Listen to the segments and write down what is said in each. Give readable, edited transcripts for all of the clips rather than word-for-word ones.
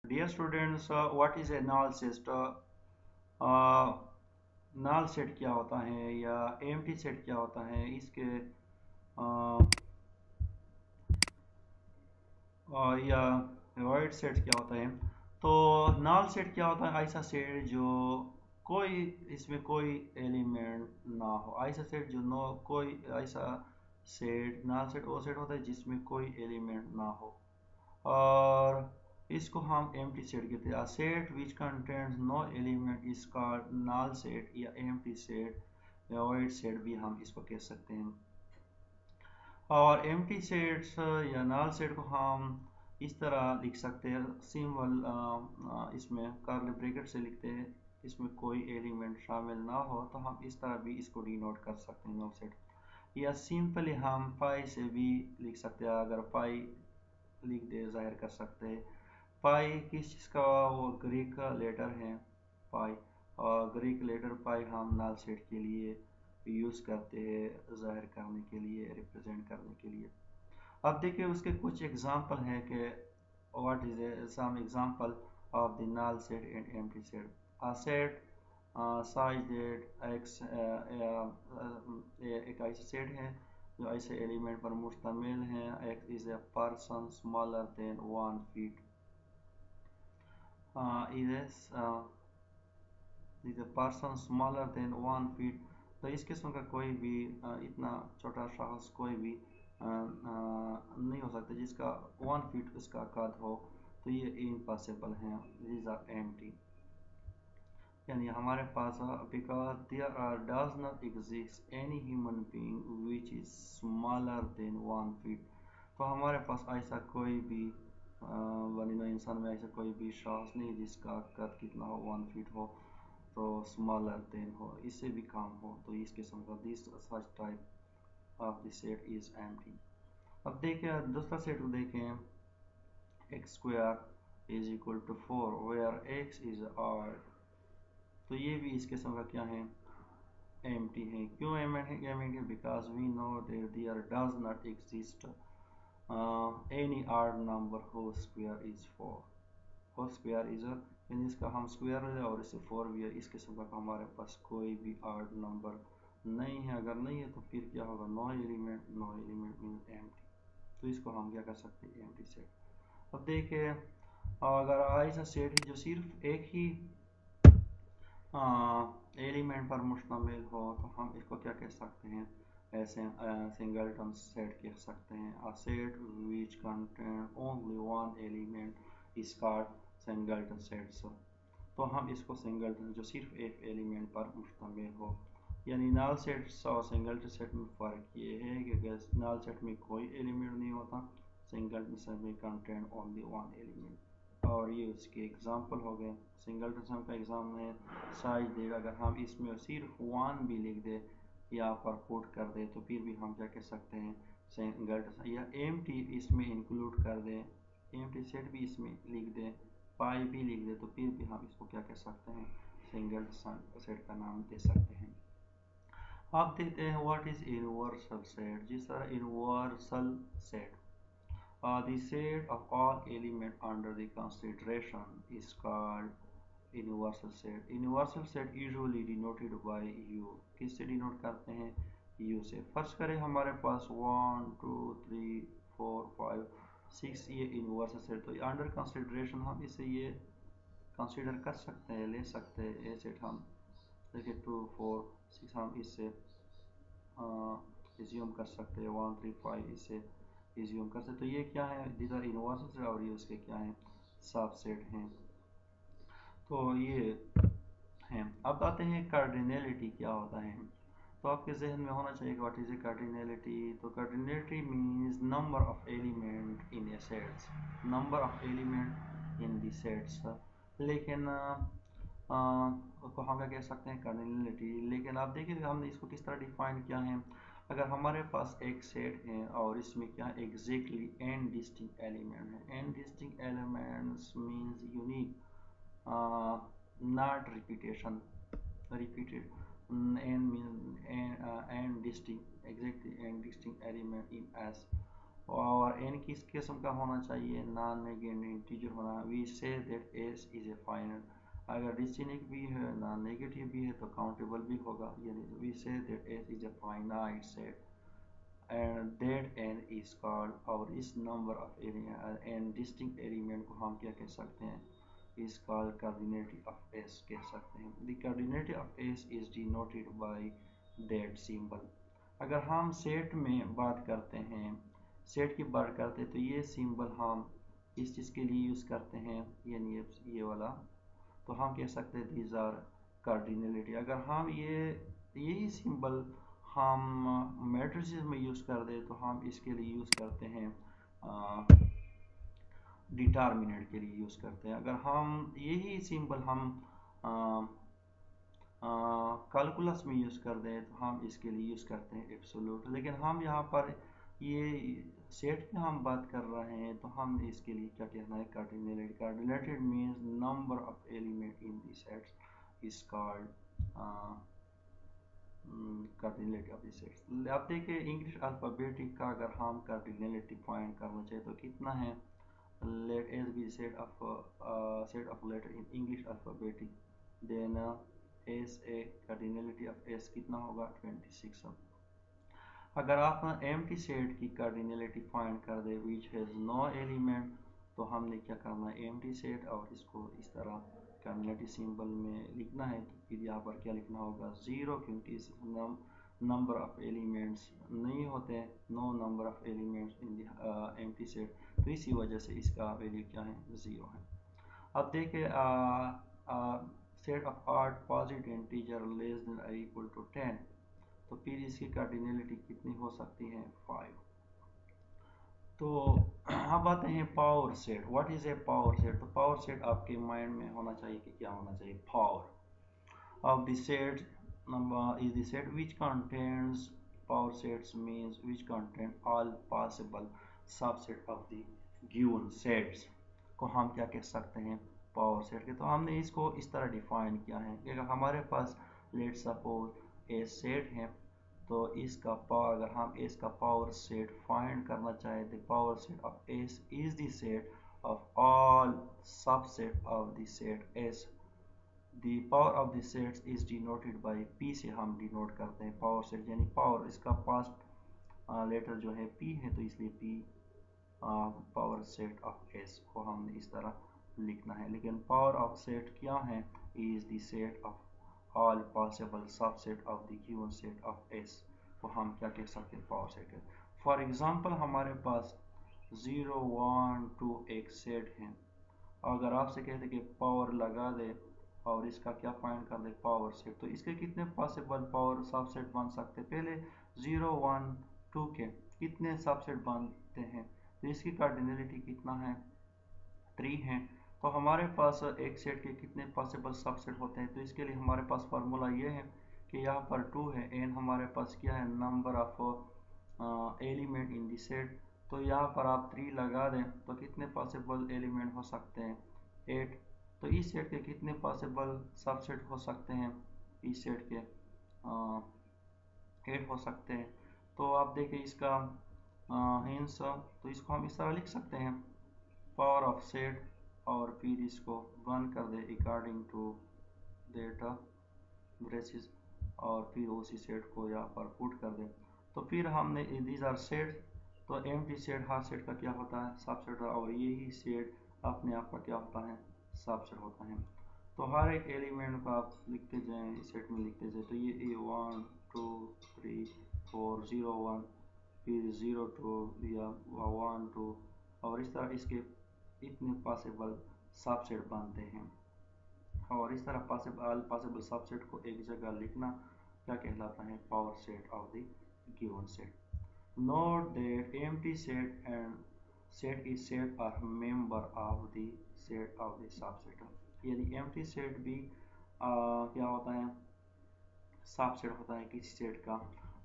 Dear students, what is a null set? null set क्या होता है या empty set क्या होता है इसके या void set क्या होता है। तो null set क्या होता है? ऐसा सेट जो कोई इसमें कोई एलिमेंट ना हो, ऐसा सेट जो नो कोई ऐसा सेट null set वो सेट होता है जिसमें कोई एलिमेंट ना हो। और इसको हम एम्प्टी सेट कहते हैं। Set which contains no element is called null set या एम्प्टी सेट या वॉइड सेट भी हम इसको कह सकते हैं। और एम्प्टी सेट्स या नल सेट को हम इस तरह लिख सकते हैं, सिंबल इसमें कर्ली ब्रैकेट से लिखते हैं, इसमें कोई एलिमेंट शामिल ना हो तो हम इस तरह भी इसको डिनोट कर सकते हैं नल सेट। या सिंपली हम पाई से भी लिख सकते हैं, अगर पाई लिख दे जाहिर कर सकते हैं। पाई किस चीज़ का? वो ग्रीक का लेटर है पाई, और ग्रीक लेटर पाई हम नल सेट के लिए यूज़ करते हैं जाहिर करने के लिए, रिप्रेजेंट करने के लिए। अब देखिए उसके कुछ एग्जांपल हैं कि what is some example of the null set and empty set. A set such that x एक ऐसा सेट है जो ऐसे एलिमेंट पर मुश्तमिल है। X is a person smaller than 1 feet, is is a person smaller than 1 feet. तो इस किस्म का कोई भी इतना छोटा शख्स कोई भी नहीं हो सकता जिसका 1 फीट उसका कद हो, तो ये इम्पॉसिबल है। दीज आर एम्प्टी, यानी हमारे पास because there are does not exist any human being which is smaller than 1 feet. तो हमारे पास ऐसा कोई भी बनी इंसान में ऐसा कोई भी शख्स नहीं जिसका कद कितना हो 1 फीट हो, तो स्मॉलर देन हो, इससे भी कम हो, तो इस किस्म का this such type of the set is empty. अब देखें दूसरा सेट को देखें, x square is equal to 4 where x is odd. तो ये भी इस किस्म का क्या है? एम्प्टी है। क्यों एम्प्टी है? Because we know that there does not exist any odd number whose square is 4। Whole square is यानी इसका हम स्क्वायर ले और इससे 4 भी है, इस किस्म का हमारे पास कोई भी ऑड नंबर नहीं है। अगर नहीं है तो फिर क्या होगा? No element, no element means empty. तो इसको हम क्या कर सकते हैं? Empty set. अब देखिए अगर ऐसा सेट है जो सिर्फ एक ही एलिमेंट पर मुश्तमिल हो तो हम इसको क्या कह सकते हैं? ऐसे सिंगलटन सेट कह सकते हैं। A set which contain only one element is called singleton set. तो हम इसको सिंगलटन जो सिर्फ एक एलिमेंट पर मुश्तमिल हो, यानी नल सेट और सिंगलटन सेट में फ़र्क ये है कि नल सेट में कोई एलिमेंट नहीं होता, सिंगलटन सेट में कंटेन ओनली वन एलिमेंट। और ये उसके एग्जांपल हो गए। सिंगलटन सेट का एग्जाम है साइज देगा, अगर हम इसमें सिर्फ वन भी लिख दे या पर पुट कर दे तो फिर भी हम क्या कह सकते हैं? सिंगलटन। या एम्प्टी इसमें इंक्लूड कर दें, एम्प्टी सेट भी इसमें लिख दें, पाई भी लिख दे तो फिर भी हम इसको क्या कह सकते हैं? सिंगल सेट का नाम दे सकते हैं। आप देखते हैं व्हाट इज यूनिवर्सल सेट। जिस तरह universal set, the set of all element under the consideration is called universal set। universal set usually denoted by u। किससे डिनोट करते हैं? u से। फर्ज करें हमारे पास 1 2 3 4 5 6 ये यूनिवर्सल सेट, तो अंडर कंसिडरेशन हम इसे ये कंसीडर कर सकते हैं, ले सकते हैं। ए सेट हम देखिए 2 4 6 हम इससे एज्यूम कर सकते हैं, 1 3 5 इससे एज्यूम कर सकते। तो ये क्या है? दीज आर यूनिवर्सल सेट और ये उसके क्या हैं? सब सेट हैं। तो ये हैं। अब आते हैं कार्डिनलिटी क्या होता है। तो आपके जहन में होना चाहिए व्हाट इज ए कार्डिनलिटी। तो cardinality means number of element in A sets, number of element in the sets. लेकिन उसको हम क्या कह सकते हैं? कार्डिनलिटी। लेकिन आप देखिए हमने इसको किस तरह डिफाइन किया है। अगर हमारे पास एक सेट है और इसमें क्या एग्जैक्टली एन डिस्टिंक्ट एलिमेंट है, n distinct elements means unique, not repetition, repeated, n means n distinct, exactly n distinct element in S। और n किस किस्म का होना चाहिए, नॉन नेगेटिव इंटीजर होना। We say that S is a final, अगर distinct भी है नॉन नेगेटिव भी है तो काउंटेबल भी होगा, यानी we say that S is a finite set and that n is called, और इस number of n distinct element को हम क्या कह सकते हैं, is called coordinate of S कह सकते हैं। The coordinate of S is denoted by that symbol. अगर हम सेट में बात करते हैं, सेट की बात करते हैं तो ये सिंबल हम इस चीज़ के लिए यूज़ करते हैं, यानी ये वाला, तो हम कह सकते हैं दीज आर कार्डिनलिटी। अगर हम यही सिंबल हम मैट्रिसेस में यूज़ कर दे तो हम इसके लिए यूज़ करते हैं डिटर्मिनेंट के लिए यूज़ करते हैं। अगर हम यही सिंबल हम कैलकुलस में यूज़ कर दें तो हम इसके लिए यूज़ करते हैं एब्सोल्यूट। लेकिन हम यहाँ पर ये सेट की हम बात कर रहे हैं तो हम इसके लिए क्या कहना है, cardinality. Cardinality means number of element in the sets is called cardinality of the sets. आप देखिए इंग्लिश अल्फ़ाबेटिक का अगर हम कार्डिनलिटी फाइंड करना चाहिए तो कितना है, let s be set of letter in English alphabetic, then s a cardinality of s कितना होगा 26 अब। अगर आप empty set की cardinality फाइंड कर दे which has no element, तो हमने क्या करना है, empty set और इसको इस तरह cardinality सिंबल में लिखना है, तो फिर यहाँ पर क्या लिखना होगा 0, क्योंकि इस नंबर ऑफ एलिमेंट्स नहीं होते, no number of elements in the empty set, तो इसी वजह से इसका वैल्यू क्या है 0 है। अब देखिए set of odd positive integer less than और इक्वल टू 10, तो फिर इसकी कार्डिनलिटी कितनी हो सकती है 5। तो अब आते हैं power set. What is a power set, तो पावर सेट आपके माइंड में होना चाहिए कि क्या होना चाहिए, power of the set number is the set which contains, power sets means which contain all possible subset of the given sets को हम क्या कह सकते हैं पावर सेट के। तो हमने इसको इस तरह डिफाइन किया है कि अगर हमारे पास लेट सपोज ए सेट है तो इसका पावर, अगर हम एस का पावर सेट फाइंड करना चाहें, the power set of S is the set of all subset of the set S. The power of the sets is denoted by P से हम डिनोट करते हैं पावर सेट, यानी power इसका past letter जो है P है, तो इसलिए P power set of S को हमने इस तरह लिखना है। लेकिन पावर ऑफ सेट क्या है, is the set of all possible subset of the given set of S को हम क्या कह सकते हैं पावर सेट है। फॉर एग्जांपल हमारे पास 0 1 2 एक सेट है, अगर आपसे कहते कि पावर लगा दे और इसका क्या फाइंड कर दे पावर सेट, तो इसके कितने पॉसिबल पावर सबसेट बन सकते हैं, पहले 0 1 2 के कितने सबसेट बनते हैं, तो इसकी कार्डिनलिटी कितना है 3 है। तो हमारे पास एक सेट के कितने पॉसिबल सबसेट होते हैं, तो इसके लिए हमारे पास फार्मूला ये है कि यहाँ पर 2 है, एन हमारे पास क्या है number of element in the set, तो यहाँ पर आप 3 लगा दें तो कितने पॉसिबल एलिमेंट हो सकते हैं 8। तो इस सेट के कितने पॉसिबल सबसेट हो सकते हैं, इस सेट के 8 हो सकते हैं। तो आप देखिए इसका हिंस, तो इसको हम इस तरह लिख सकते हैं पावर ऑफ सेट और फिर इसको 1 कर दे अकॉर्डिंग टू डेटा ब्रेसिस और फिर उसी सेट को यहाँ पर पुट कर दे। तो फिर हमने दीज आर सेट, तो एम्प्टी सेट हर सेट का क्या होता है सबसेट, और यही सेट अपने आप का क्या होता है सबसेट होता है। तो हर एक एलिमेंट को आप लिखते जाएं, सेट में लिखते जाएं, तो ये 1 2 3 4 0 1 फिर 0 2 या 1 2 और इस तरह इसके इतने पॉसिबल सबसेट बनते हैं। और इस तरह पॉसिबल सबसेट को एक जगह लिखना क्या कहलाता है power set of the given set. Note that empty set and set is set are member of the set of the subset, यानी एम्प्टी सेट भी क्या होता है सबसेट होता है किसी सेट का,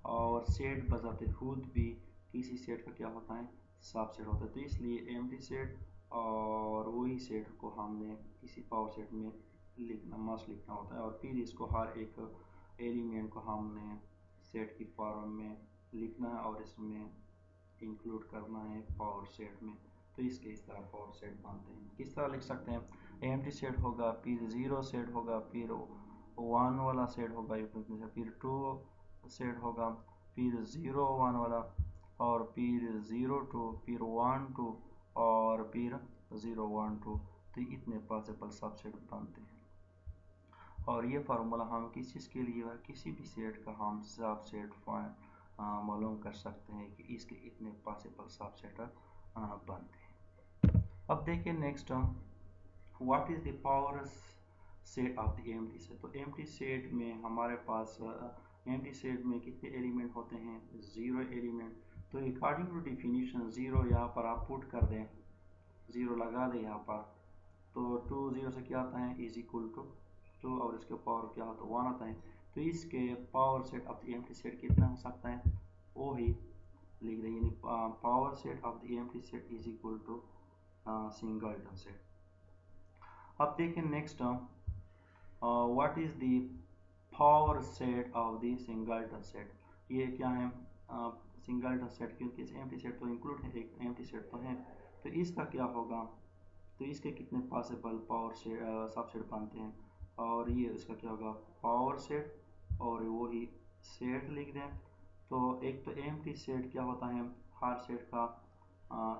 और सेट बजाते खुद भी किसी सेट का क्या होता है सबसेट होता है। तो इसलिए एम्प्टी सेट और वही सेट को हमने इसी पावर सेट में लिखना मस्ट लिखना होता है, और फिर इसको हर एक एलिमेंट को हमने सेट की फॉर्म में लिखना है और इसमें इंक्लूड करना है पावर सेट में, तो इसके इस तरह पावर सेट बनते हैं। किस तरह लिख सकते हैं, एम्प्टी सेट होगा, फिर 0 सेट होगा, फिर 1 वाला सेट होगा, फिर 2 सेट होगा, फिर 0 1 वाला, और फिर 0 2, फिर 1 2, और फिर 0 1 2। तो इतने पॉसिबल सबसेट बनते हैं। और ये फार्मूला हम किस चीज़ के लिए, किसी भी सेट का हम सबसेट मालूम कर सकते हैं कि इसके इतने पॉसिबल सबसेट बनते हैं। अब देखिए next, what is the power set of the empty set. तो एम्प्टी सेट में हमारे पास एम्प्टी सेट में कितने एलिमेंट होते हैं, 0 एलिमेंट। तो अकॉर्डिंग टू डिफिनीशन 0 यहाँ पर आप पुट कर दें, 0 लगा दें यहाँ पर, तो 2 0 से क्या आता है, इज इक्वल टू 2, और इसके पावर क्या होता है, 1 आता है। तो इसके power set of the empty set कितना हो सकता है, वो ही लिख दें, यानी power set of the empty set is equal to singleton set. अब देखें next, what is the power set of the singleton set. ये क्या है, सिंगलटन सेट, क्योंकि इस एम्प्टी सेट तो इंक्लूड है, एक एम्प्टी सेट तो है, तो इसका क्या होगा, तो इसके कितने पॉसिबल पावर सेट सबसेट बनते हैं, और ये इसका क्या होगा, पावर सेट, और वो ही सेट लिख दें। तो एक तो एम्प्टी सेट क्या होता है, हर सेट का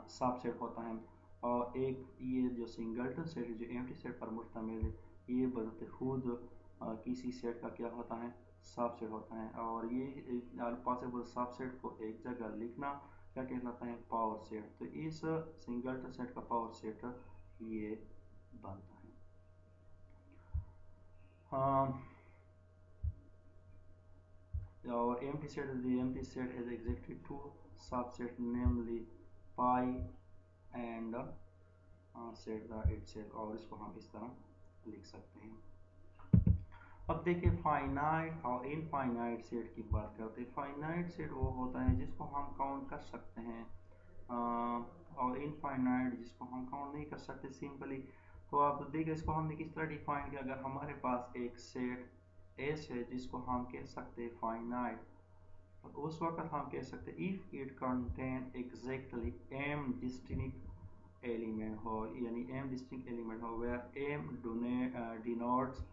सबसेट होता है, और एक ये जो सिंगलटन सेट है जो एम्प्टी सेट पर मुश्तमिल है, ये बदलते खुद किसी सेट का क्या होता है, सबसेट होता है। और ये पॉसिबल सबसेट को एक जगह लिखना क्या कहलाता है, पावर सेट। तो इस सिंगलटन सेट का पावर सेट ये बनता है। और empty set is the empty set has exactly two subsets, namely pi and set the itself, और इसको हम इस तरह लिख सकते हैं। अब देखिए फाइनाइट और इनफाइनाइट सेट की बात करते हैं। फाइनाइट सेट वो होता है जिसको हम काउंट कर सकते हैं, और इनफाइनाइट जिसको हम काउंट नहीं कर सकते सिंपली। तो आप देखिए इसको हमने किस तरह डिफाइन किया, अगर हमारे पास एक सेट एस है जिसको हम कह सकते हैं फाइनाइट, तो उस वक्त हम कह सकते हैं if it contain exactly m distinct element हो, यानी m डिस्टिंक्ट एलिमेंट हो where m denotes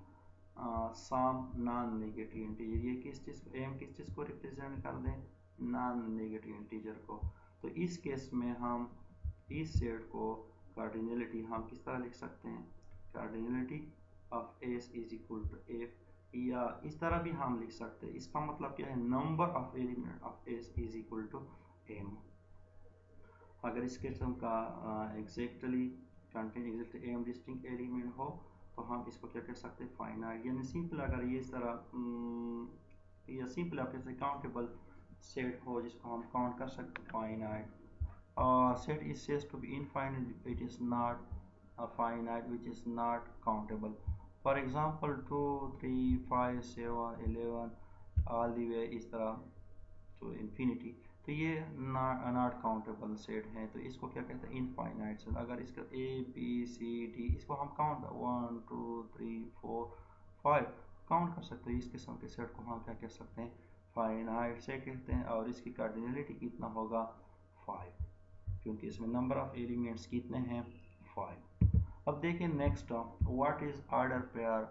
some non negative integer. ये किस चीज़ को, m किस चीज़ को रिप्रेजेंट कर दें, नॉन नेगेटिव इंटीजर को। तो इस केस में हम इस सेट को कार्डिनलिटी हम किस तरह लिख सकते हैं, cardinality of S is equal to F, या इस तरह भी हम लिख सकते हैं। इसका मतलब क्या है, number of element of S is equal to M. अगर इस किस्म का exactly contain exactly M distinct element हो तो हम इसको क्या कह सकते हैं, फाइनाइट। यानी सिंपल अगर ये इस तरह या सिंपल आप जैसे काउंटेबल सेट हो जिसको हम काउंट कर सकते हैं, finite. Set is says to be infinite, it is not finite, which is not countable. For example, 2 3 5 7 11 all the way इस तरह to infinity, तो ये नॉट काउंटेबल सेट है। तो इसको क्या कहते हैं, इनफाइनाइट सेट। अगर इसका ए बी सी डी इसको हम काउंट 1 2 3 4 5 काउंट कर सकते हैं, इस किस्म के सेट को हम क्या कह सकते हैं, फाइनाइट सेट कहते हैं। और इसकी कार्डिनलिटी कितना होगा, 5, क्योंकि इसमें नंबर ऑफ एलिमेंट्स कितने हैं, 5। अब देखिए next, what is order pair,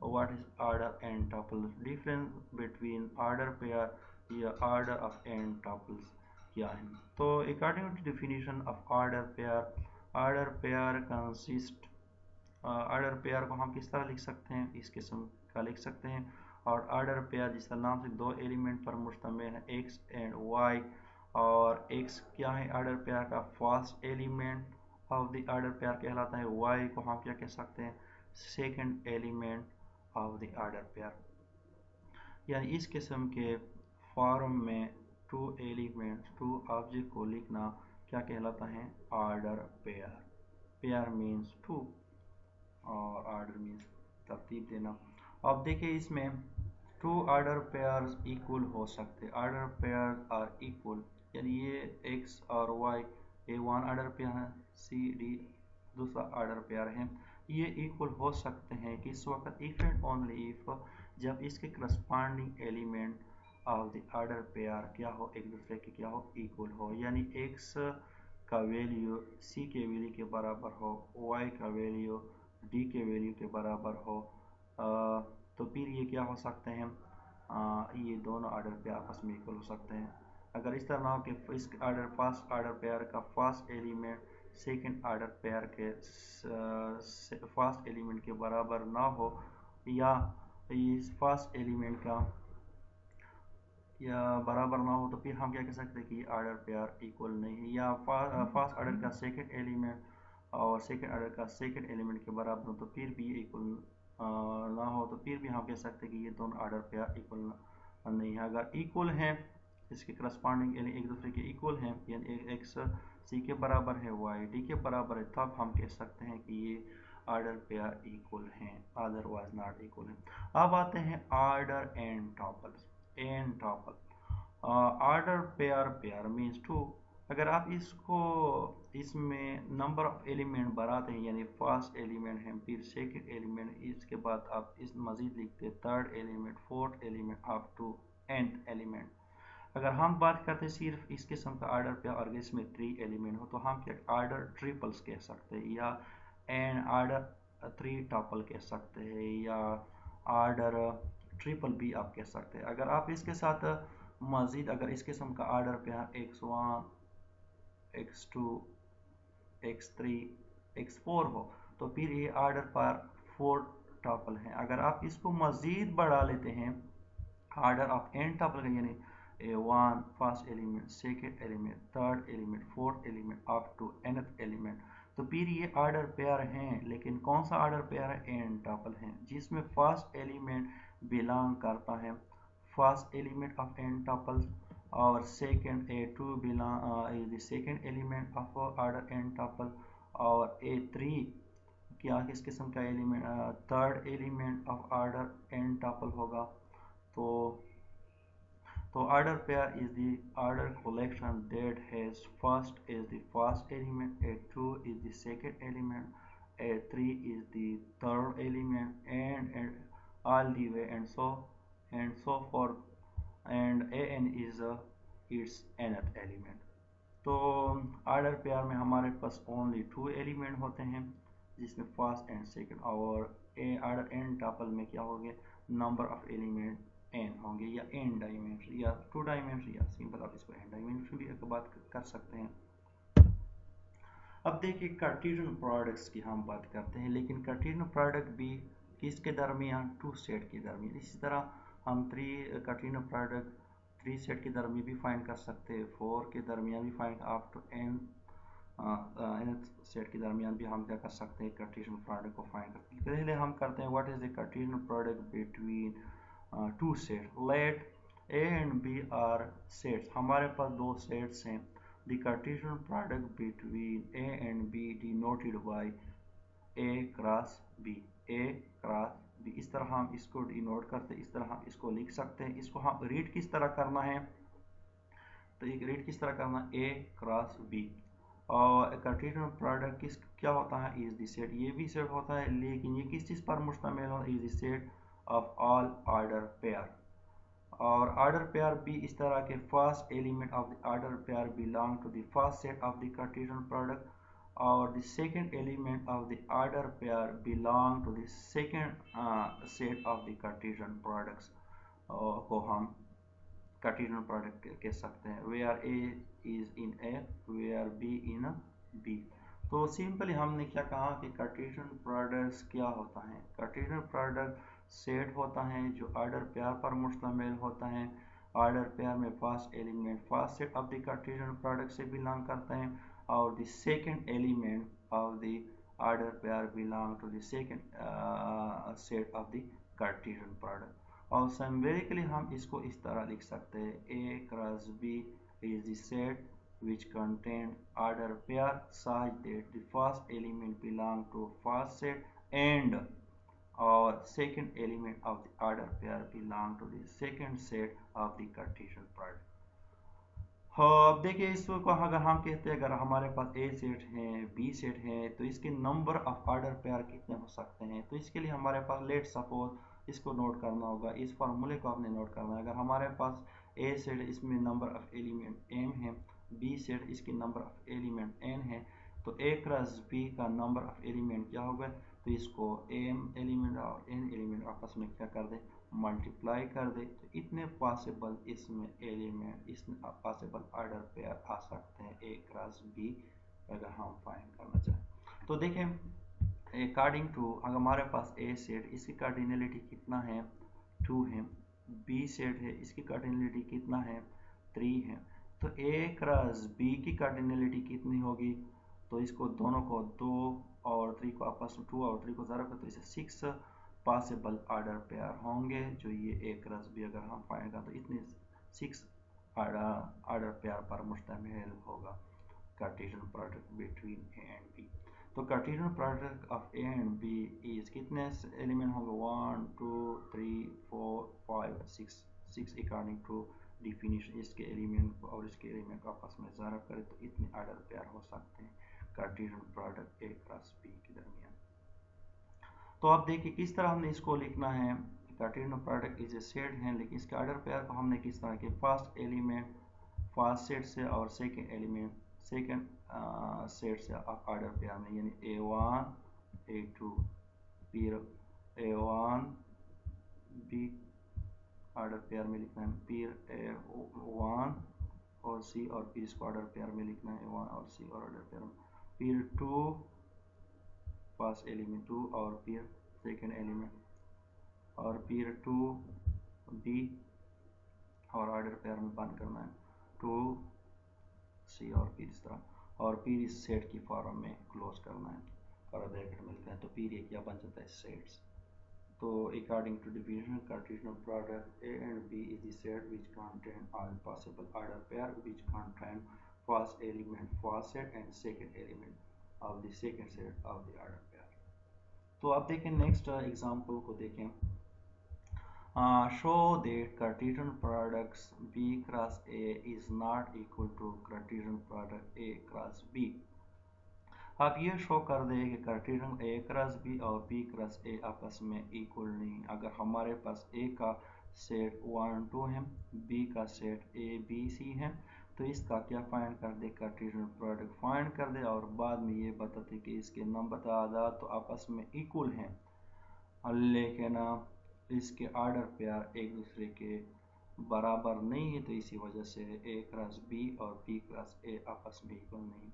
what is order and tuple. Difference between order pair या ऑर्डर ऑफ एंड टपल्स क्या है। तो according to definition of order pair consist, order pair को हम किस तरह लिख सकते हैं, इस किस्म का लिख सकते हैं। और ऑर्डर पेयर जिस नाम से दो एलिमेंट पर मुश्तमिल है, एक्स एंड वाई, और x क्या है ऑर्डर पेयर का first element of the order pair कहलाता है, y को हम क्या कह सकते हैं, second element of the order pair. यानी इस किस्म के फॉर्म में टू एलिमेंट्स टू ऑब्जेक्ट को लिखना क्या कहलाता है, order pair. Pair means two और ऑर्डर मीन्स तरतीब देना। अब देखिए इसमें टू ऑर्डर पेयर्स इक्वल हो सकते, ऑर्डर पेयर्स आर इक्वल, यानी ये x और y ये वन ऑर्डर पेयर है, सी डी दूसरा ऑर्डर पेयर है, ये इक्वल हो सकते हैं किस वक्त, इफ एंड ओनली इफ जब इसके corresponding element of the order pair क्या हो, एक दूसरे के क्या हो, इक्वल हो, यानी x का वैल्यू c के वैल्यू के बराबर हो, y का वैल्यू d के वैल्यू के बराबर हो, तो फिर ये क्या हो सकते हैं, ये दोनों ऑर्डर पे आपस में इक्वल हो सकते हैं। अगर इस तरह ना हो कि इस ऑर्डर फर्स्ट ऑर्डर पेयर का first element second order pair के फर्स्ट एलिमेंट के बराबर ना हो, या इस फर्स्ट एलिमेंट का या बराबर ना हो, तो फिर हम क्या कह सकते हैं कि ऑर्डर पेयर इक्वल नहीं है। या फर्स्ट ऑर्डर का सेकंड एलिमेंट और सेकंड ऑर्डर का सेकंड एलिमेंट के बराबर हो, तो फिर भी इक्वल ना हो, तो फिर भी हम कह सकते हैं कि ये दोनों ऑर्डर पेयर इक्वल नहीं है। अगर इक्वल हैं, इसके करस्पॉन्डिंग यानी एक दूसरे के इक्वल हैं, यानी एक्स सी के बराबर है, वाई डी के बराबर है, तब हम कह सकते हैं कि ये ऑर्डर पेयर इक्वल हैं, अदरवाइज नॉट इक्वल हैं। अब आते हैं order and tuples. And tuple order pair means two. अगर आप इसको इसमें नंबर ऑफ एलिमेंट बढ़ाते हैं, यानी फर्स्ट एलिमेंट है, फिर सेकंड एलिमेंट, इसके बाद आप इस मजीद लिखते हैं third element, fourth element, up to nth element. अगर हम बात करते हैं सिर्फ इस किस्म का ऑर्डर पे और इसमें 3 एलिमेंट हो, तो हम क्या ऑर्डर ट्रिपल्स कह सकते हैं, या एन ऑर्डर 3 टॉपल कह सकते हैं, या ऑर्डर ट्रिपल भी आप कह सकते हैं। अगर आप इसके साथ मजीद अगर इस किस्म का ऑर्डर पे x1 x2 x3 x4 हो, तो फिर ये ऑर्डर पर 4 टॉपल हैं। अगर आप इसको मजीद बढ़ा लेते हैं, ऑर्डर ऑफ n टॉपल यानी A1 first element, second element, third element, fourth element, up to nth element, तो फिर ये ऑर्डर पेयर हैं। लेकिन कौन सा ऑर्डर पेयर है, n टॉपल हैं, जिसमें फर्स्ट एलिमेंट बिलोंग करता है first element of n tuples, और second A2 belong is the second element of order n tuple, और A3 क्या किस किस्म का एलिमेंट, third element of order n tuple होगा। तो order pair is the order collection that has first is the first element, A2 is the second element, A3 is the third element, and all the way and so forth, and an is its nth element। तो order pair में हमारे पास only 2 element होते हैं, जिसमें first and second, और order N topple में क्या होंगे, नंबर ऑफ एलिमेंट n होंगे, या n डायमेंशन, या 2 डायमेंशन, या सिंपल आप इसको n डायमेंशन भी एक बात कर सकते हैं। अब देखिए कार्टेशियन प्रोडक्ट्स की हम बात करते हैं, लेकिन कार्टेशियन प्रोडक्ट भी किसके दरमियान, 2 सेट के दरमियान। इसी तरह हम 3 कार्टेशियन प्रोडक्ट 3 सेट के दरमियान भी फाइंड कर सकते हैं, 4 के दरमियान भी find, up to n set के दरमियान भी हम क्या कर सकते हैं, कार्टेशियन प्रोडक्ट को फाइंड करते हैं। पहले हम करते हैं what is the Cartesian product between 2 set. Let A and B are sets, हमारे पास 2 सेट्स हैं। The Cartesian product between A and B denoted by A cross B, A cross B, इस तरह हम इसको डिनोट करते हैं, इस तरह हम इसको लिख सकते हैं। इसको हम रीड किस तरह करना है, तो एक रीड किस तरह करना, A क्रॉस B। और कार्टेशियन प्रोडक्ट किस क्या होता है, इज द सेट, ये भी सेट होता है, लेकिन ये किस चीज़ पर मुश्तमिल होता है, is the set of all order pair. और ऑर्डर पेयर भी इस तरह के first element of the order pair belong to the first set of the Cartesian product, और the second element of the order pair belong to the second set of the Cartesian products को हम Cartesian product कह सकते हैं, where A is in A, where B in B। तो simply हमने क्या कहा कि कार्टेशियन प्रोडक्ट्स क्या होता है, कार्टेशियन प्रोडक्ट सेट होता है जो ऑर्डर पेयर पर मुश्तमिल होता है। ऑर्डर पेयर में first element first set of the Cartesian product से बिलोंग करते हैं, और the second element of the order pair belong to the second set of the Cartesian product. और सिंबॉलिकली हम इसको इस तरह लिख सकते हैं, A cross B is the set which contain order pair such that the first element belong to first set and or second element of the order pair belong to the second set of the Cartesian product। हाँ, अब देखिए इसको अगर हम कहते हैं अगर हमारे पास ए सेट है बी सेट है तो इसके नंबर ऑफ ऑर्डर पेयर कितने हो सकते हैं। तो इसके लिए हमारे पास लेट सपोज इसको नोट करना होगा, इस फार्मूले को आपने नोट करना है। अगर हमारे पास ए सेट इसमें नंबर ऑफ एलिमेंट एम है, बी सेट इसके नंबर ऑफ एलिमेंट एन है, तो ए क्रॉस बी का नंबर ऑफ एलिमेंट क्या होगा, तो इसको एम एलिमेंट और एन एलिमेंट आपस में क्या कर दे, मल्टीप्लाई कर दे। तो इतने पॉसिबल इसमें एलिमेंट, इसमें पॉसिबल ऑर्डर पेयर आ सकते हैं ए क्रॉस बी अगर हम फाइंड करना चाहें। तो देखें अकॉर्डिंग टू अगर हमारे पास ए सेट इसकी कार्डिनलिटी कितना है 2 है, बी सेट है इसकी कार्डिनलिटी कितना है 3 है, तो ए क्रॉस बी की कार्डिनलिटी कितनी होगी, तो इसको दोनों को 2 और 3 को आपस में 2 और 3 को ज़रा कर तो इसे 6 पॉसिबल ऑर्डर पेयर होंगे जो ये ए क्रॉस बी अगर हम फाइंड करें तो इतने 6 ऑर्डर पेयर पर मुश्तमिल होगा Cartesian product between A and B. तो Cartesian product of A and B is कितने एलिमेंट होंगे 1 2 3 4 5 6 अकॉर्डिंग टू डिफिनीशन। इसके एलिमेंट को और इसके एलिमेंट को आपस में ज़रा करें तो इतने ऑर्डर पेयर हो सकते हैं Cartesian product A cross B के दरमियान। तो आप देखिए किस तरह हमने इसको लिखना है, Cartesian product is a set है, लेकिन इसके ऑर्डर पेयर को हमने किस तरह के फर्स्ट एलिमेंट फर्स्ट सेट से और सेकंड एलिमेंट सेकंड सेट से ऑर्डर पेयर में, यानी A1 A2 फिर A1 B ऑर्डर पेयर में लिखना है, फिर A1 और C और फिर इसको ऑर्डर पेयर में लिखना है A1 और C और ऑर्डर पेयर में, फिर 2 फर्स्ट एलिमेंट 2 और फिर सेकंड एलिमेंट और फिर 2 B और ऑर्डर पेयर में बंद करना है 2 C और फिर इस तरह और फिर इस सेट की फॉर्म में क्लोज करना है और ब्रैकेट मिलता है, तो फिर ये क्या बन जाता है सेट्स। तो according to definition Cartesian product A and B is the set which contain all possible order pair which contain first element first set and second element of the second set of the order pair। तो आप देखें next example को देखें, show that Cartesian products B cross A is not equal to Cartesian product A cross B। आप ये show कर दें कि कार्टेशियन ए क्रॉस बी और बी क्रॉस ए आपस में इक्वल नहीं। अगर हमारे पास ए का सेट 1 2 है, बी का सेट ए बी सी है, तो इसका क्या फाइंड कर दे, कार्टेशियन प्रोडक्ट फाइंड कर दे और बाद में ये बताते कि इसके नंबर तादाद तो आपस में इक्वल हैं, लेकिन इसके ऑर्डर पेयर एक दूसरे के बराबर नहीं है, तो इसी वजह से ए क्रॉस बी और बी क्रॉस ए आपस में इक्वल नहीं।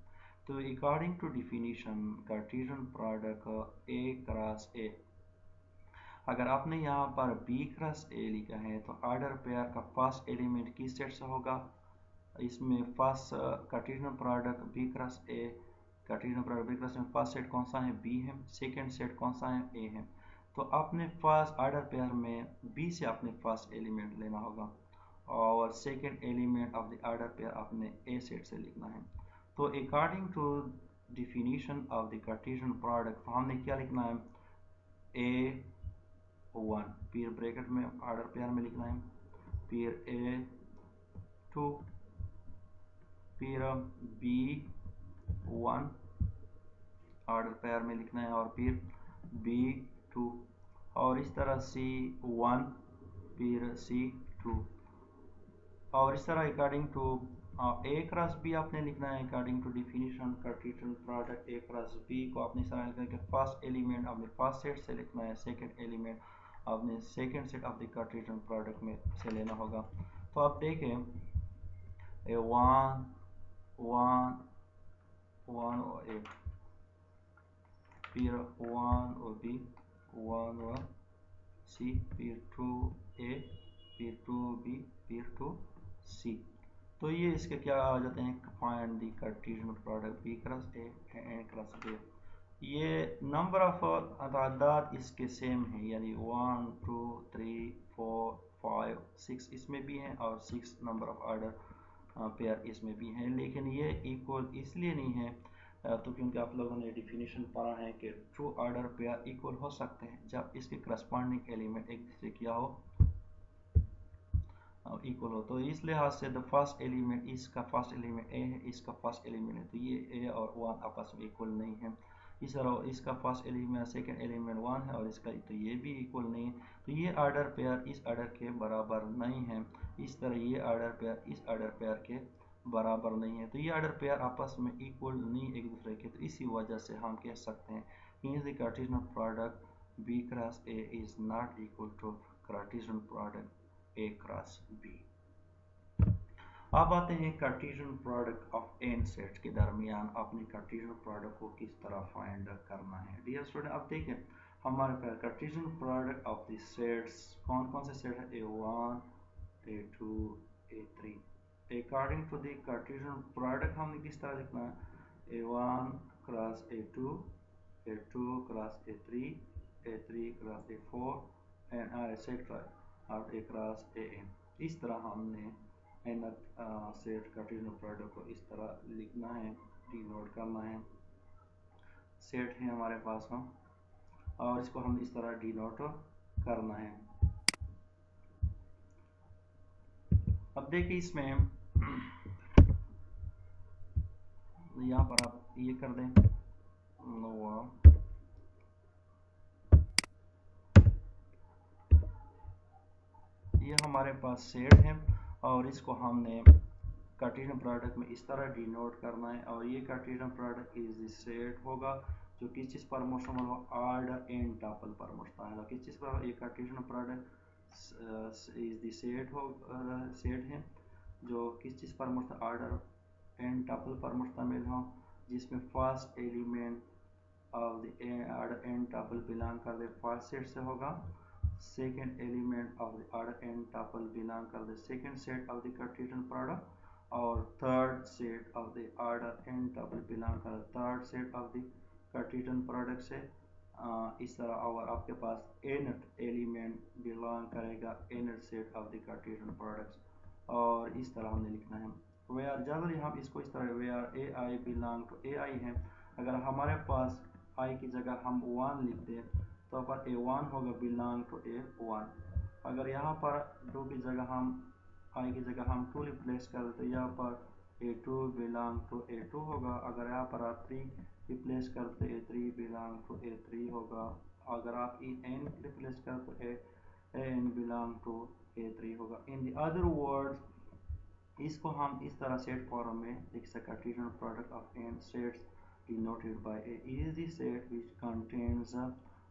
तो according to definition Cartesian product A cross A, अगर आपने यहाँ पर बी क्रॉस ए लिखा है तो ऑर्डर पेयर का फर्स्ट एलिमेंट किस सेट से होगा, इसमें first Cartesian product B cross A, Cartesian product B cross में फर्स्ट सेट कौन सा है बी है, सेकंड सेट कौन सा है ए है, तो आपने फर्स्ट ऑर्डर पेयर में बी से आपने फर्स्ट एलिमेंट लेना होगा और second element of the order pair आपने ए सेट से लिखना है। तो according to definition of the Cartesian product तो हमने क्या लिखना है A1 फिर ब्रैकेट में ऑर्डर पेयर में लिखना है, फिर A2 फिर B1 ऑर्डर पेयर में लिखना है और फिर B2 और इस तरह C1 फिर C2 और इस तरह according to A cross B आपने लिखना है according to definition Cartesian product A cross B को आपने इस तरह लिखना है कि फर्स्ट एलिमेंट अपने फर्स्ट सेट से लिखना है, सेकंड एलिमेंट अपने second set of the Cartesian product में से लेना होगा। तो आप देखें A1 1 और A फिर 1 और B 1 और C फिर 2A फिर 2B फिर 2C। तो ये इसके क्या आ जाते हैं, find the Cartesian product B cross A and cross B. ये नंबर ऑफ तादाद इसके सेम है, यानी 1 2 3 4 5 6 इसमें भी हैं और 6 नंबर ऑफ ऑर्डर पेयर इसमें भी हैं, लेकिन ये इक्वल इसलिए नहीं है तो क्योंकि आप लोगों ने डिफिनीशन पढ़ा है कि ट्रू ऑर्डर पेयर इक्वल हो सकते हैं जब इसके करस्पॉन्डिंग एलिमेंट एक दूसरे क्या हो इक्वल हो। तो इस लिहाज से द फर्स्ट एलिमेंट, इसका फर्स्ट एलिमेंट ए है, इसका फर्स्ट एलिमेंट है, तो ये ए और वन आपस में इक्वल नहीं है। इस तरह इसका first element second element one है और इसका, तो ये भी इक्वल नहीं है। तो ये ऑर्डर पेयर इस ऑर्डर के बराबर नहीं है। इस तरह ये ऑर्डर पेयर इस ऑर्डर पेयर के बराबर नहीं है। तो ये ऑर्डर पेयर आपस में इक्वल नहीं एक दूसरे के। तो इसी वजह से हम कह सकते हैं means the Cartesian product B cross A is not equal to Cartesian product A cross B. अब आते हैं Cartesian product of n sets के दरमियान अपने कार्टेशियन प्रोडक्ट को किस तरह फाइंड करना है। डियर स्टूडेंट, अब देखें हमारे पास Cartesian product of the sets कौन कौन से सेट है, A1 A2 A3। According to the Cartesian product हमने किस तरह लिखना है, A1 cross A2 A2 cross A3 A3 cross A4 and etcetera और A क्रॉस AN। इस तरह हमने सेट कार्टेशियन प्रोडक्ट को इस तरह लिखना है, डिनोट करना है। सेट है हमारे पास हम, और इसको हम इस तरह डिनोट करना है। अब देखिए इसमें यहाँ पर आप ये कर दें, ये हमारे पास सेट है और इसको हमने कार्टेशियन प्रोडक्ट में इस तरह डिनोट करना है। और ये Cartesian product is the set होगा जो किस चीज़ पर मुश्तमिल हो, ऑर्डर एंड टपल पर मुश्तमिल हो। किस चीज़ पर, ये Cartesian product is the set हो, सेट है जो किस चीज़ पर मुश्तमिल, ऑर्डर एंड टपल पर मुश्तमिल हो, जिसमें first element of the order and tuple belong कर दे फर्स्ट सेट से होगा, second element of the order and tuple belong कर दे second set of the Cartesian product, और third set of the order and tuple belong कर third set of the Cartesian product से। इस तरह और आपके पास nth एलिमेंट बिलोंग करेगा nth set of the Cartesian products, और इस तरह हमने लिखना है। वेयर जनरली हम इसको इस तरह where A I belong to A I है, अगर हमारे पास आई की जगह हम 1 लिख दें तो पर A1 होगा बिलोंग टू A1। अगर यहाँ पर 2 की जगह हम आई की जगह हम 2 रिप्लेस कर देते, यहाँ पर A2 बिलोंग टू A2 होगा। अगर यहाँ पर आप 3 रिप्लेस करते A3 बिलोंग टू A3 होगा। अगर आप n रिप्लेस करते AN बिलोंग टू A3 होगा। इन द अदर वर्ड्स इसको हम इस तरह सेट फॉर्म में लिख सकते, Cartesian product of n sets denoted by A is the set which contains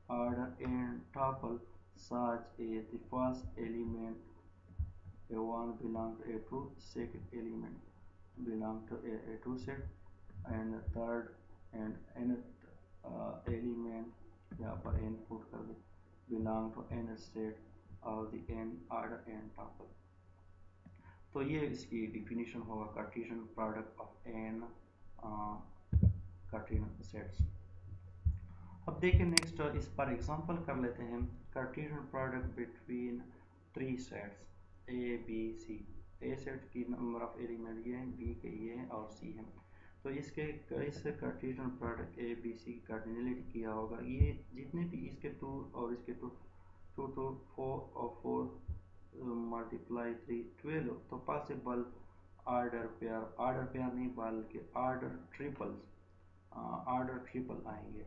order and tuple such as the first element A1 belong to A2, second element belong to A2 set and third and nth element यहाँ पर n put कर दे belong to nth set of the n order and tuple। तो ये इसकी definition होगा Cartesian product of n Cartesian sets. अब देखिए next इस पर एग्जांपल कर लेते हैं, Cartesian product between 3 sets A B C. A set की नंबर ऑफ एलिमेंट ये हैं, बी के ये हैं और सी हैं। तो इसके इस Cartesian product A B C की कार्डिनलिटी किया होगा, ये जितने भी इसके 2 और इसके 2 2 2 4 और 4 मल्टीप्लाई 3 12, तो पॉसिबल ऑर्डर पेयर नहीं बल्कि ऑर्डर ट्रिपल आएंगे।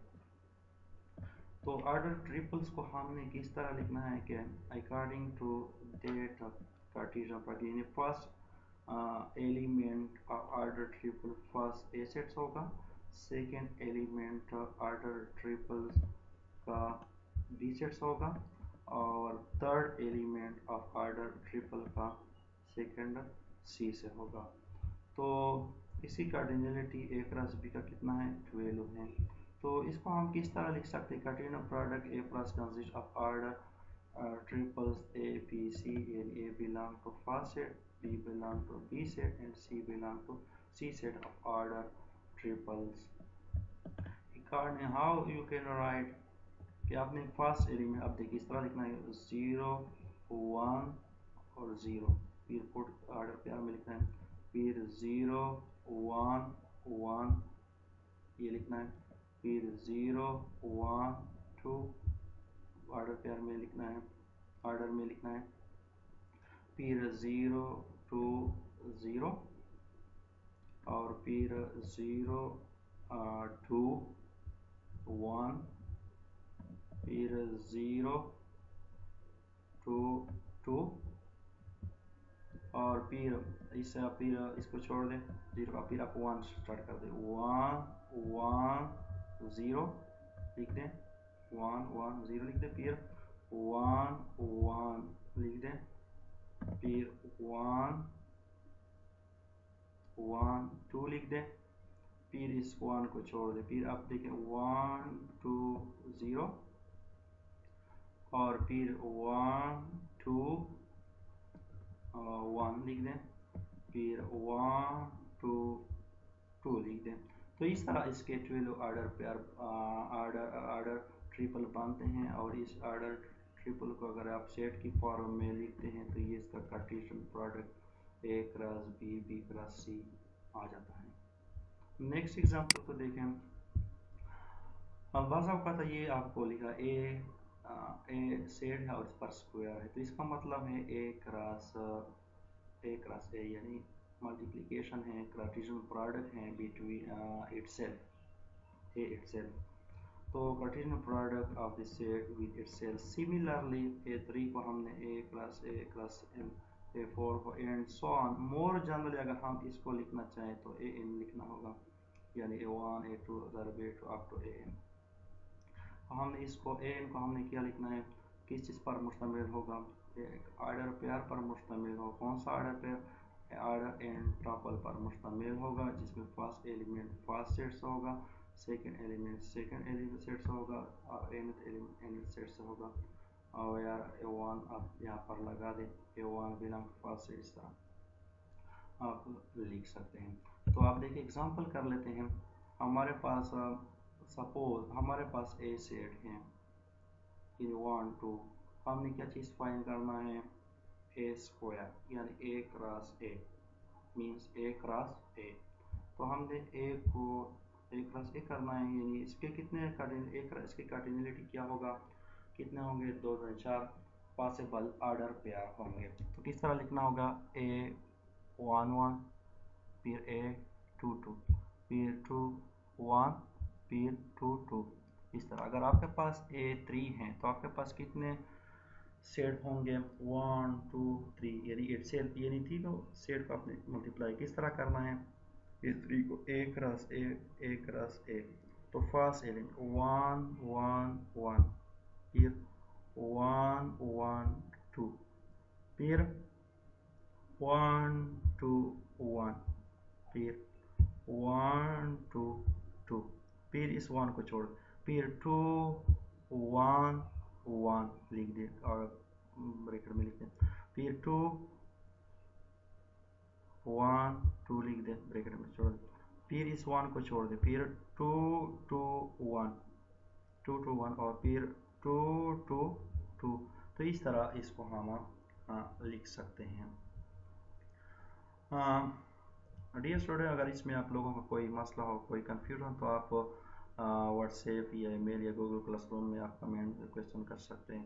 तो ऑर्डर ट्रिपल्स को हमने किस तरह लिखना है कि according to that Cartesian product, यानी first element order triple first A sets होगा, सेकेंड एलिमेंट ऑर्डर ट्रिपल्स का बी सेट्स होगा, और third element of order triple का सेकेंड सी से होगा। तो इसी कार्डिनलिटी ए क्रॉस बी का कितना है, 12 है। तो इसको हम किस तरह लिख सकते हैं, Cartesian product A plus consist of order triples A B C, and A belong to first set, B belong to B set and C belong to C set of order triples. How you can write कि आपने first element, अब देखिए इस तरह लिखना है 0 1 और 0, फिर पुट ऑर्डर पेयर में लिखना है, फिर 0 1 1 ये लिखना है, फिर 0 1 2 ऑर्डर पेयर में लिखना है, ऑर्डर में लिखना है, फिर 0 to 0 और फिर 0 to 1 फिर 0 to 2 और फिर इसको छोड़ दें 0 का, फिर आप 1 स्टार्ट कर दें 1 1 0 लिख दें 1 1 0 लिख दें, फिर 1 1 लिख दें, फिर 1 1 2 लिख दें, फिर इस 1 को छोड़ दें, फिर आप देखें 1 2 0 और फिर 1 2 1 लिख दें, फिर 1 2 2 लिख दें। तो इस तरह इसके 12 आर्डर पेयर आर्डर ट्रिपल बनते हैं और इस आर्डर ट्रिपल को अगर आप सेट की फॉर्म में लिखते हैं तो ये इसका Cartesian product A cross B B cross C आ जाता है। नेक्स्ट एग्जांपल को देखें, बाज़ औक़ात ये आपको लिखा ए सेट है और इस पर स्क्वायर है, तो इसका मतलब है ए क्रॉस ए यानी मल्टीप्लिकेशन है, कार्टेशियन प्रोडक्ट है बिटवीन इटसेल्फ ए इटसेल्फ। तो Cartesian product of the set with itself. Similarly A3 को हमने A क्रॉस M, A4 को and so on. More generally अगर हम इसको लिखना चाहें तो AN लिखना होगा, यानी A1 A2 A2 up to AN। हमने इसको AN को हमने क्या लिखना है, किस चीज़ पर मुश्तमिल होगा, एक आर्डर पेयर पर मुश्तमिल हो। कौन सा order pair, order and tuple पर मुश्तमिल होगा, जिसमें फर्स्ट एलिमेंट फर्स्ट सेट से होगा, second element second element set से होगा और nth एलिमेंट nth सेट से होगा। और यार A1 आप यहाँ पर लगा दें, A1 बिलोंग फर्स्ट सेट, इस तरह आप लिख सकते हैं। तो आप देखिए एग्जांपल कर लेते हैं। हमारे पास सपोज हमारे पास A सेट है इन 1 2, हमने क्या चीज़ फाइंड करना है, A स्क्वायर, यानी A cross A means A cross A। तो हमने A को A क्रॉस A करना है, यानी इसके कितने इसकी कार्डिनलिटी क्या होगा, कितने होंगे, 2 2 4 पॉसिबल आर्डर पेयर होंगे। तो किस तरह लिखना होगा, A1 1 फिर A2 2 फिर 2 1 फिर 2 2, इस तरह। अगर आपके पास A3 है तो आपके पास कितने सेट होंगे, 1 2 3, यानी इटसेल्फ यानी तीनों सेट को आपने मल्टीप्लाई किस तरह करना है, A3 को A क्रॉस A, तो फर्स्ट एलिमेंट 1 1 1, फिर 1 1 2, फिर 1 2 1, फिर 1 2 2, फिर इस 1 को छोड़, फिर 2 1 1 लिख दे और ब्रैकेट में लिख दें, फिर 2 1 2 लिख दें ब्रैकेट में छोड़ दें, फिर इस 1 को छोड़ दें, फिर 2 2 1 2 2 1 और फिर 2 2 2। तो इस तरह इसको हम लिख सकते हैं। डियर स्टूडेंट, अगर इसमें आप लोगों को कोई मसला हो, कोई कन्फ्यूजन, तो आप व्हाट्सएप या ईमेल या गूगल क्लासरूम में आप कमेंट क्वेश्चन कर सकते हैं,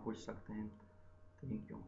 पूछ सकते हैं। Thank you.